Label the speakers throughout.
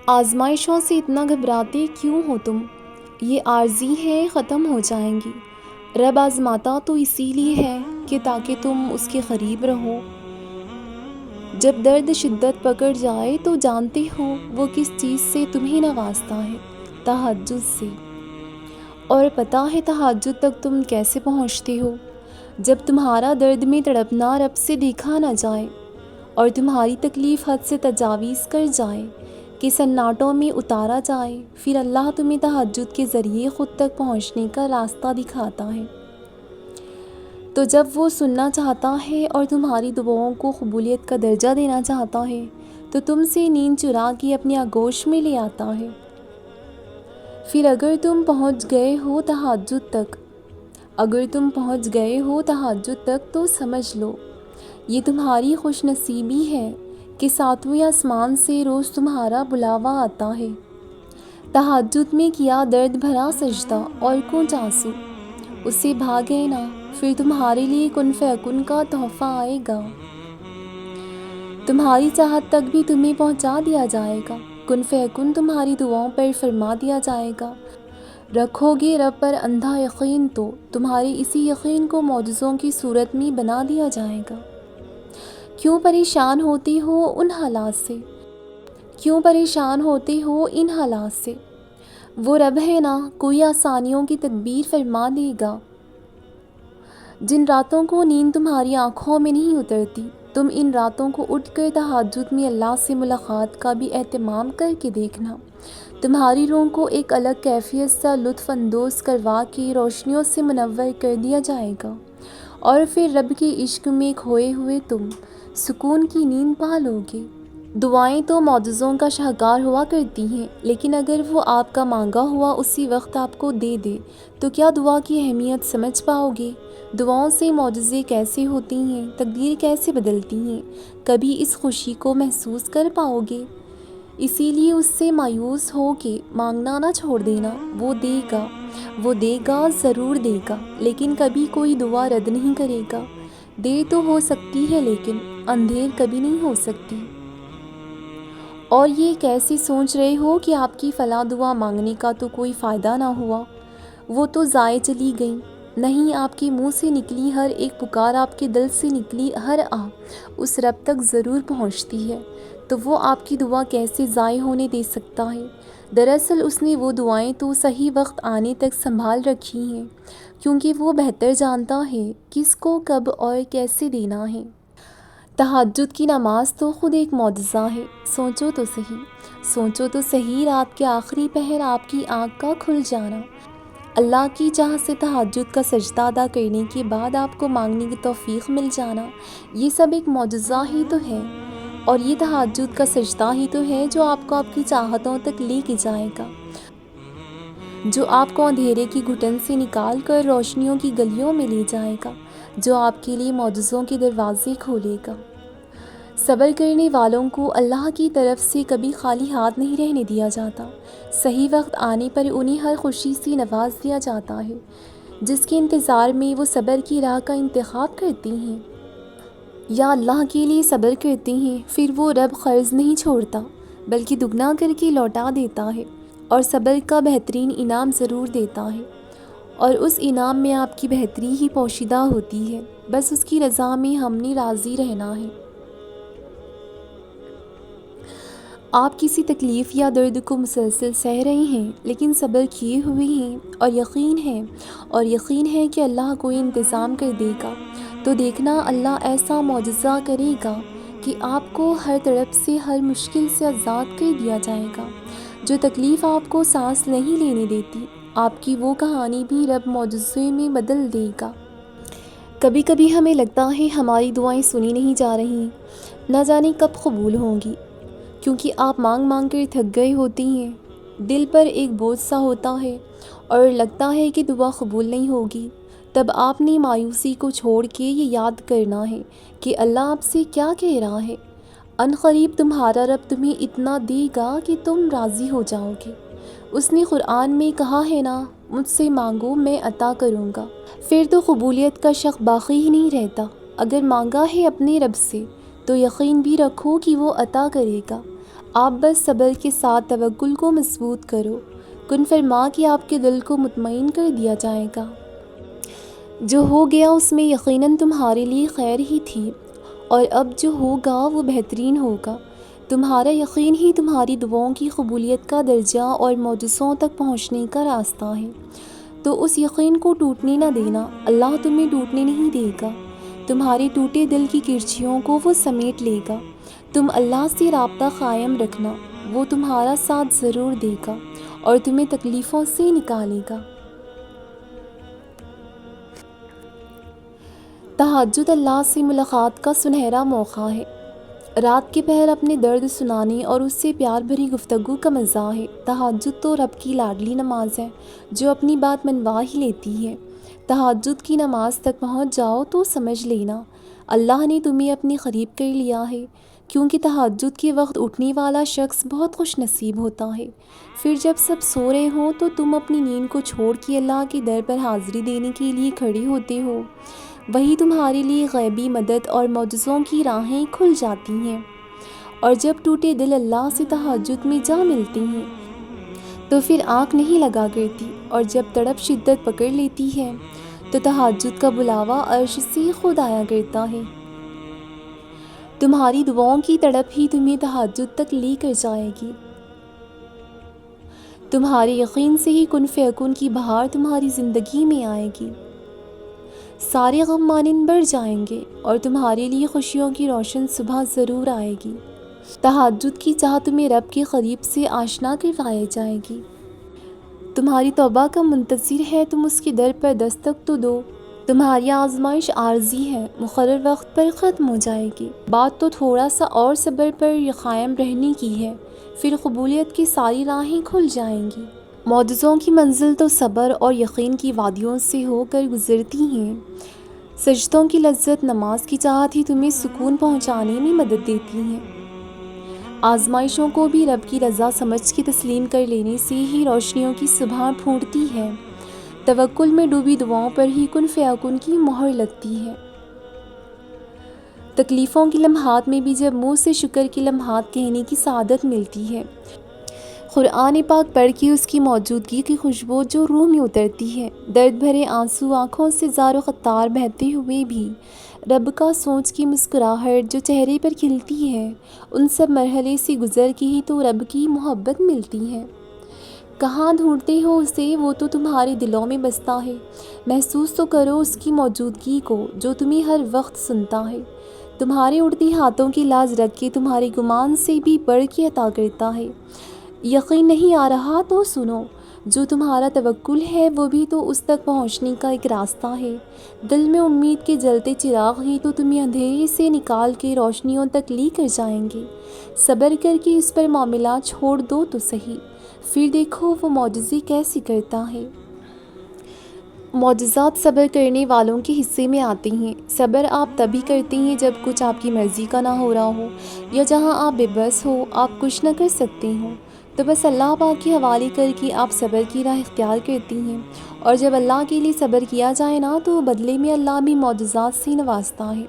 Speaker 1: آزمائشوں سے اتنا گھبراتے کیوں ہو تم؟ یہ عارضی ہے، ختم ہو جائیں گی۔ رب آزماتا تو اسی لیے ہے کہ تاکہ تم اس کے قریب رہو۔ جب درد شدت پکڑ جائے تو جانتے ہو وہ کس چیز سے تمہیں نوازتا ہے؟ تہجد سے۔ اور پتہ ہے تہجد تک تم کیسے پہنچتے ہو؟ جب تمہارا درد میں تڑپنا رب سے دیکھا نہ جائے اور تمہاری تکلیف حد سے تجاوز کر جائے کہ سناٹوں میں اتارا جائے، پھر اللہ تمہیں تہجد کے ذریعے خود تک پہنچنے کا راستہ دکھاتا ہے۔ تو جب وہ سننا چاہتا ہے اور تمہاری دعاؤں کو قبولیت کا درجہ دینا چاہتا ہے تو تم سے نیند چرا کے اپنے آغوش میں لے آتا ہے۔ پھر اگر تم پہنچ گئے ہو تہجد تک تو سمجھ لو یہ تمہاری خوش نصیبی ہے کہ ساتویں آسمان سے روز تمہارا بلاوا آتا ہے۔ تہجد میں کیا درد بھرا سجدہ اور کونچ آنسو، اس سے بھاگے نا، پھر تمہارے لیے کن فیکن کا تحفہ آئے گا۔ تمہاری چاہت تک بھی تمہیں پہنچا دیا جائے گا، کن فیکن تمہاری دعاؤں پر فرما دیا جائے گا۔ رکھو گے رب پر اندھا یقین تو تمہارے اسی یقین کو معجزوں کی صورت میں بنا دیا جائے گا۔ کیوں پریشان ہوتے ہو ان حالات سے؟ وہ رب ہے نا، کوئی آسانیوں کی تدبیر فرما دے گا۔ جن راتوں کو نیند تمہاری آنکھوں میں نہیں اترتی، تم ان راتوں کو اٹھ کر تہجد میں اللہ سے ملاقات کا بھی اہتمام کر کے دیکھنا۔ تمہاری روح کو ایک الگ کیفیت سے لطف اندوز کروا کے روشنیوں سے منور کر دیا جائے گا، اور پھر رب کے عشق میں کھوئے ہوئے تم سکون کی نیند پا لو گے۔ دعائیں تو معجزوں کا شاہکار ہوا کرتی ہیں، لیکن اگر وہ آپ کا مانگا ہوا اسی وقت آپ کو دے دے تو کیا دعا کی اہمیت سمجھ پاؤ گے؟ دعاؤں سے معجزے کیسے ہوتی ہیں، تقدیر کیسے بدلتی ہیں، کبھی اس خوشی کو محسوس کر پاؤ گے؟ اسی لیے اس سے مایوس ہو کے مانگنا نہ چھوڑ دینا، وہ دے گا ضرور دے گا، لیکن کبھی کوئی دعا رد نہیں کرے گا۔ دیر تو ہو سکتی ہے لیکن اندھیر کبھی نہیں ہو سکتی۔ اور یہ کیسے سوچ رہے ہو کہ آپ کی فلاں دعا مانگنے کا تو کوئی فائدہ نہ ہوا، وہ تو ضائع چلی گئی؟ نہیں، آپ کے منہ سے نکلی ہر ایک پکار، آپ کے دل سے نکلی ہر آہ اس رب تک ضرور پہنچتی ہے، تو وہ آپ کی دعا کیسے ضائع ہونے دے سکتا ہے؟ دراصل اس نے وہ دعائیں تو صحیح وقت آنے تک سنبھال رکھی ہیں، کیونکہ وہ بہتر جانتا ہے کس کو کب اور کیسے دینا ہے۔ تہجد کی نماز تو خود ایک معجزہ ہے۔ سوچو تو صحیح، رات کے آخری پہر آپ کی آنکھ کا کھل جانا، اللہ کی چاہ سے تہجد کا سجدہ ادا کرنے کے بعد آپ کو مانگنے کی توفیق مل جانا، یہ سب ایک معجزہ ہی تو ہے، اور یہ تہجد کا سجدہ ہی تو ہے جو آپ کو آپ کی چاہتوں تک لے کے جائے گا، جو آپ کو اندھیرے کی گھٹن سے نکال کر روشنیوں کی گلیوں میں لے جائے گا، جو آپ کے لیے معجزوں کے دروازے کھولے گا۔ صبر کرنے والوں کو اللہ کی طرف سے کبھی خالی ہاتھ نہیں رہنے دیا جاتا، صحیح وقت آنے پر انہیں ہر خوشی سے نواز دیا جاتا ہے، جس کے انتظار میں وہ صبر کی راہ کا انتخاب کرتے ہیں یا اللہ کے لیے صبر کرتے ہیں، پھر وہ رب قرض نہیں چھوڑتا بلکہ دگنا کر کے لوٹا دیتا ہے، اور صبر کا بہترین انعام ضرور دیتا ہے، اور اس انعام میں آپ کی بہتری ہی پوشیدہ ہوتی ہے، بس اس کی رضا میں ہم نے راضی رہنا ہے۔ آپ کسی تکلیف یا درد کو مسلسل سہ رہے ہیں لیکن صبر کیے ہوئے ہیں، اور یقین ہے کہ اللہ کوئی انتظام کر دے گا، تو دیکھنا اللہ ایسا معجزہ کرے گا کہ آپ کو ہر طرف سے، ہر مشکل سے آزاد کر دیا جائے گا۔ جو تکلیف آپ کو سانس نہیں لینے دیتی، آپ کی وہ کہانی بھی رب معجزے میں بدل دے گا۔ کبھی کبھی ہمیں لگتا ہے ہماری دعائیں سنی نہیں جا رہی، نہ جانے کب قبول ہوں گی، کیونکہ آپ مانگ کر تھک گئے ہوتی ہیں، دل پر ایک بوجھ سا ہوتا ہے اور لگتا ہے کہ دعا قبول نہیں ہوگی۔ تب آپ نے مایوسی کو چھوڑ کے یہ یاد کرنا ہے کہ اللہ آپ سے کیا کہہ رہا ہے۔ عنقریب تمہارا رب تمہیں اتنا دے گا کہ تم راضی ہو جاؤ گے۔ اس نے قرآن میں کہا ہے نا، مجھ سے مانگو میں عطا کروں گا۔ پھر تو قبولیت کا شک باقی ہی نہیں رہتا۔ اگر مانگا ہے اپنے رب سے تو یقین بھی رکھو کہ وہ عطا کرے گا۔ آپ بس صبر کے ساتھ توکل کو مضبوط کرو، کن فرما کہ آپ کے دل کو مطمئن کر دیا جائے گا۔ جو ہو گیا اس میں یقیناً تمہارے لیے خیر ہی تھی، اور اب جو ہوگا وہ بہترین ہوگا۔ تمہارا یقین ہی تمہاری دعاؤں کی قبولیت کا درجہ اور معجزوں تک پہنچنے کا راستہ ہے، تو اس یقین کو ٹوٹنے نہ دینا، اللہ تمہیں ٹوٹنے نہیں دے گا۔ تمہارے ٹوٹے دل کی کرچیوں کو وہ سمیٹ لے گا۔ تم اللہ سے رابطہ قائم رکھنا، وہ تمہارا ساتھ ضرور دے گا اور تمہیں تکلیفوں سے نکالے گا۔ تہجد اللہ سے ملاقات کا سنہرا موقع ہے۔ رات کے پہر اپنے درد سنانے اور اس سے پیار بھری گفتگو کا مزہ ہے۔ تہجد تو رب کی لاڈلی نماز ہے جو اپنی بات منوا ہی لیتی ہے۔ تہجد کی نماز تک پہنچ جاؤ تو سمجھ لینا اللہ نے تمہیں اپنے قریب کر لیا ہے، کیونکہ تہجد کے وقت اٹھنے والا شخص بہت خوش نصیب ہوتا ہے۔ پھر جب سب سو رہے ہوں تو تم اپنی نیند کو چھوڑ کے اللہ کے در پر حاضری دینے کے لیے کھڑے ہوتے ہو، وہی تمہارے لیے غیبی مدد اور معجزوں کی راہیں کھل جاتی ہیں۔ اور جب ٹوٹے دل اللہ سے تہجد میں جا ملتے ہیں تو پھر آنکھ نہیں لگا کرتی، اور جب تڑپ شدت پکڑ لیتی ہے تو تہجد کا بلاوا عرش سے خود آیا کرتا ہے۔ تمہاری دعاؤں کی تڑپ ہی تمہیں تہجد تک لے کر جائے گی۔ تمہارے یقین سے ہی کن فیکون کی بہار تمہاری زندگی میں آئے گی۔ سارے غم مانند بڑھ جائیں گے اور تمہارے لیے خوشیوں کی روشن صبح ضرور آئے گی۔ تہجد کی چاہ تمہیں رب کے قریب سے آشنا کروائی جائے گی۔ تمہاری توبہ کا منتظر ہے، تم اس کے در پر دستک تو دو۔ تمہاری آزمائش عارضی ہے، مقرر وقت پر ختم ہو جائے گی۔ بات تو تھوڑا سا اور صبر پر قائم رہنے کی ہے، پھر قبولیت کی ساری راہیں کھل جائیں گی۔ معجزوں کی منزل تو صبر اور یقین کی وادیوں سے ہو کر گزرتی ہیں۔ سجدوں کی لذت، نماز کی چاہت ہی تمہیں سکون پہنچانے میں مدد دیتی ہیں۔ آزمائشوں کو بھی رب کی رضا سمجھ کے تسلیم کر لینے سے ہی روشنیوں کی صبح پھوٹتی ہے۔ توکل میں ڈوبی دعاؤں پر ہی کن فیکون کی مہر لگتی ہے۔ تکلیفوں کے لمحات میں بھی جب منہ سے شکر کے لمحات کہنے کی سعادت ملتی ہے۔ قرآن پاک پڑھ کے اس کی موجودگی کی خوشبو جو روح میں اترتی ہے، درد بھرے آنسو آنکھوں سے زار و قطار بہتے ہوئے بھی رب کا سوچ کی مسکراہٹ جو چہرے پر کھلتی ہے، ان سب مرحلے سے گزر کے ہی تو رب کی محبت ملتی ہے۔ کہاں ڈھونڈتے ہو اسے، وہ تو تمہارے دلوں میں بستا ہے۔ محسوس تو کرو اس کی موجودگی کو جو تمہیں ہر وقت سنتا ہے، تمہارے اڑتی ہاتھوں کی لاج رکھ کے تمہارے گمان سے بھی بڑھ کے عطا کرتا ہے۔ یقین نہیں آ رہا تو سنو، جو تمہارا توکل ہے وہ بھی تو اس تک پہنچنے کا ایک راستہ ہے۔ دل میں امید کے جلتے چراغ ہی تو تمہیں اندھیرے سے نکال کے روشنیوں تک لے کر جائیں گے۔ صبر کر کے اس پر معاملہ چھوڑ دو تو صحیح، پھر دیکھو وہ معجزے کیسے کرتا ہے۔ معجزات صبر کرنے والوں کے حصے میں آتے ہیں۔ صبر آپ تبھی کرتے ہیں جب کچھ آپ کی مرضی کا نہ ہو رہا ہو، یا جہاں آپ بے بس ہو، آپ کچھ نہ کر سکتے ہوں، تو بس اللہ پاک کے حوالے کر کے آپ صبر کی راہ اختیار کرتی ہیں۔ اور جب اللہ کے لیے صبر کیا جائے نا تو بدلے میں اللہ بھی معجزات سے نوازتا ہے۔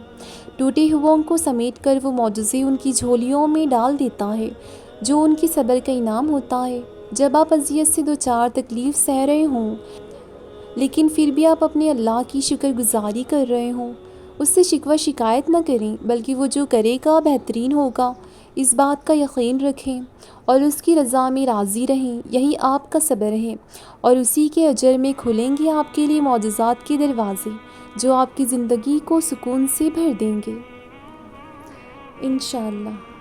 Speaker 1: ٹوٹے ہوا کو سمیٹ کر وہ معجزے ان کی جھولیوں میں ڈال دیتا ہے جو ان کے صبر کا انعام ہوتا ہے۔ جب آپ اذیت سے دوچار تکلیف سہ رہے ہوں لیکن پھر بھی آپ اپنے اللہ کی شکر گزاری کر رہے ہوں، اس سے شکوہ شکایت نہ کریں، بلکہ وہ جو کرے گا بہترین ہوگا، اس بات کا یقین رکھیں اور اس کی رضا میں راضی رہیں۔ یہی آپ کا صبر ہے، اور اسی کے اجر میں کھلیں گے آپ کے لیے معجزات کے دروازے جو آپ کی زندگی کو سکون سے بھر دیں گے انشاءاللہ۔